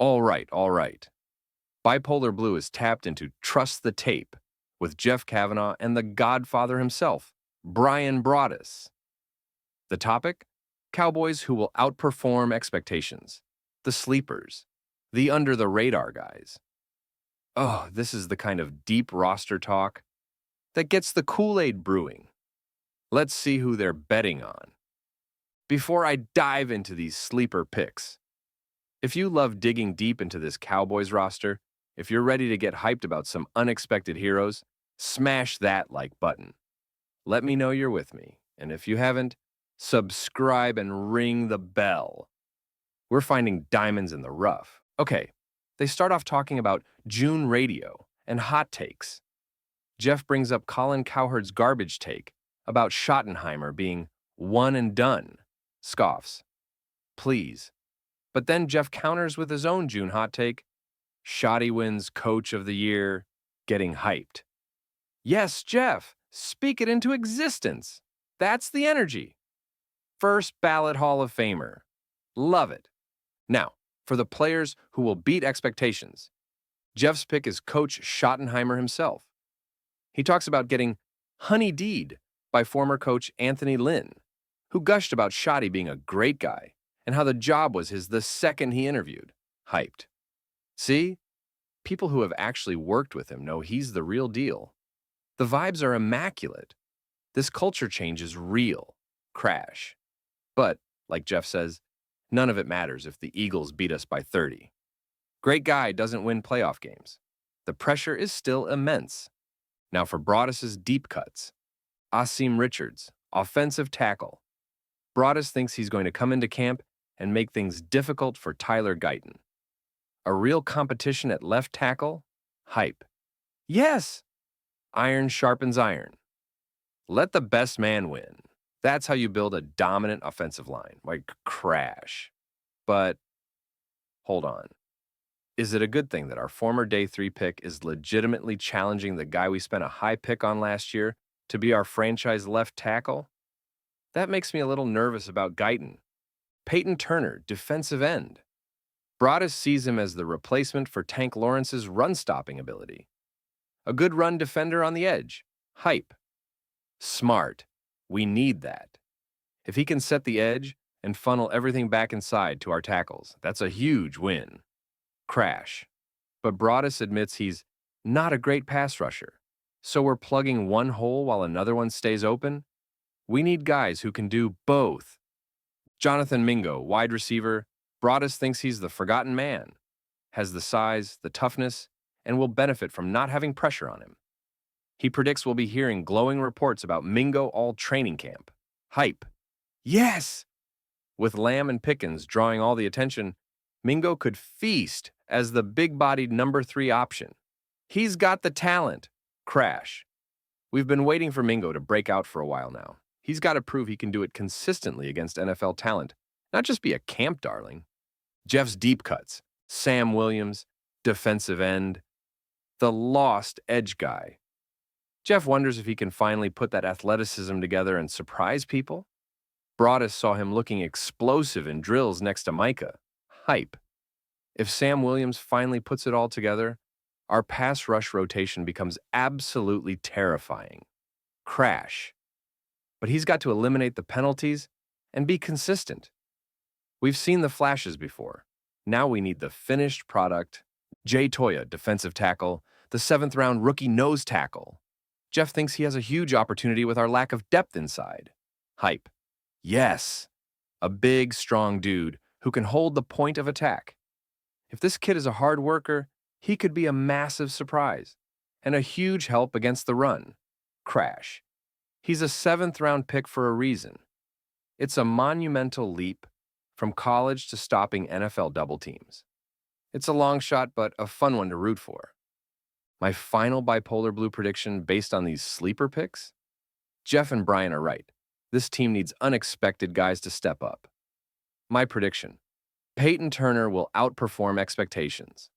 All right. Bipolar Blue is tapped into Trust the Tape with Jeff Cavanaugh and the Godfather himself, Bryan Broaddus. The topic? Cowboys who will outperform expectations. The sleepers. The under-the-radar guys. Oh, this is the kind of deep roster talk that gets the Kool-Aid brewing. Let's see who they're betting on. Before I dive into these sleeper picks, if you love digging deep into this Cowboys roster, if you're ready to get hyped about some unexpected heroes, smash that like button. Let me know you're with me. And if you haven't, subscribe and ring the bell. We're finding diamonds in the rough. Okay, they start off talking about June radio and hot takes. Jeff brings up Colin Cowherd's garbage take about Schottenheimer being one and done. Scoffs. Please. But then Jeff counters with his own June hot take. Schotty wins Coach of the Year, getting hyped. Yes, Jeff, speak it into existence. That's the energy. First ballot Hall of Famer. Love it. Now, for the players who will beat expectations, Jeff's pick is Coach Schottenheimer himself. He talks about getting honey-deed by former coach Anthony Lynn, who gushed about Schotty being a great guy and how the job was his the second he interviewed. Hyped. See? People who have actually worked with him know he's the real deal. The vibes are immaculate. This culture change is real. Crash. But, like Jeff says, none of it matters if the Eagles beat us by 30. Great guy doesn't win playoff games. The pressure is still immense. Now for Broaddus's deep cuts. Asim Richards, offensive tackle. Broaddus thinks he's going to come into camp and make things difficult for Tyler Guyton. A real competition at left tackle? Hype. Yes! Iron sharpens iron. Let the best man win. That's how you build a dominant offensive line. Like, crash. But, hold on. Is it a good thing that our former day 3 pick is legitimately challenging the guy we spent a high pick on last year to be our franchise left tackle? That makes me a little nervous about Guyton. Payton Turner, defensive end. Broaddus sees him as the replacement for Tank Lawrence's run-stopping ability. A good run defender on the edge. Hype. Smart. We need that. If he can set the edge and funnel everything back inside to our tackles, that's a huge win. Crash. But Broaddus admits he's not a great pass rusher. So we're plugging one hole while another one stays open? We need guys who can do both. Jonathan Mingo, wide receiver. Broaddus thinks he's the forgotten man, has the size, the toughness, and will benefit from not having pressure on him. He predicts we'll be hearing glowing reports about Mingo all training camp. Hype. Yes! With Lamb and Pickens drawing all the attention, Mingo could feast as the big-bodied number 3 option. He's got the talent. Crash. We've been waiting for Mingo to break out for a while now. He's got to prove he can do it consistently against NFL talent, not just be a camp darling. Jeff's deep cuts. Sam Williams, defensive end. The lost edge guy. Jeff wonders if he can finally put that athleticism together and surprise people. Broaddus saw him looking explosive in drills next to Micah. Hype. If Sam Williams finally puts it all together, our pass rush rotation becomes absolutely terrifying. Crash. But he's got to eliminate the penalties and be consistent. We've seen the flashes before. Now we need the finished product. Toia, defensive tackle, the 7th-round rookie nose tackle. Jeff thinks he has a huge opportunity with our lack of depth inside. Hype. Yes. A big, strong dude who can hold the point of attack. If this kid is a hard worker, he could be a massive surprise and a huge help against the run. Crash. He's a 7th-round pick for a reason. It's a monumental leap from college to stopping NFL double teams. It's a long shot, but a fun one to root for. My final Bipolar Blue prediction based on these sleeper picks? Jeff and Bryan are right. This team needs unexpected guys to step up. My prediction: Payton Turner will outperform expectations.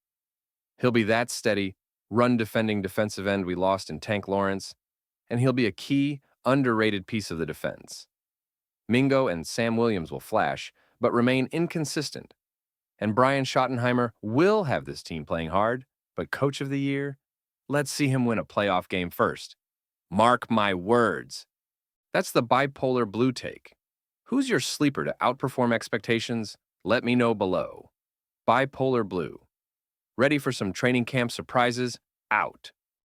He'll be that steady, run-defending defensive end we lost in Tank Lawrence, and he'll be a key, underrated piece of the defense. Mingo and Sam Williams will flash, but remain inconsistent. And Brian Schottenheimer will have this team playing hard, but Coach of the Year? Let's see him win a playoff game first. Mark my words. That's the Bipolar Blue take. Who's your sleeper to outperform expectations? Let me know below. Bipolar Blue. Ready for some training camp surprises? Out.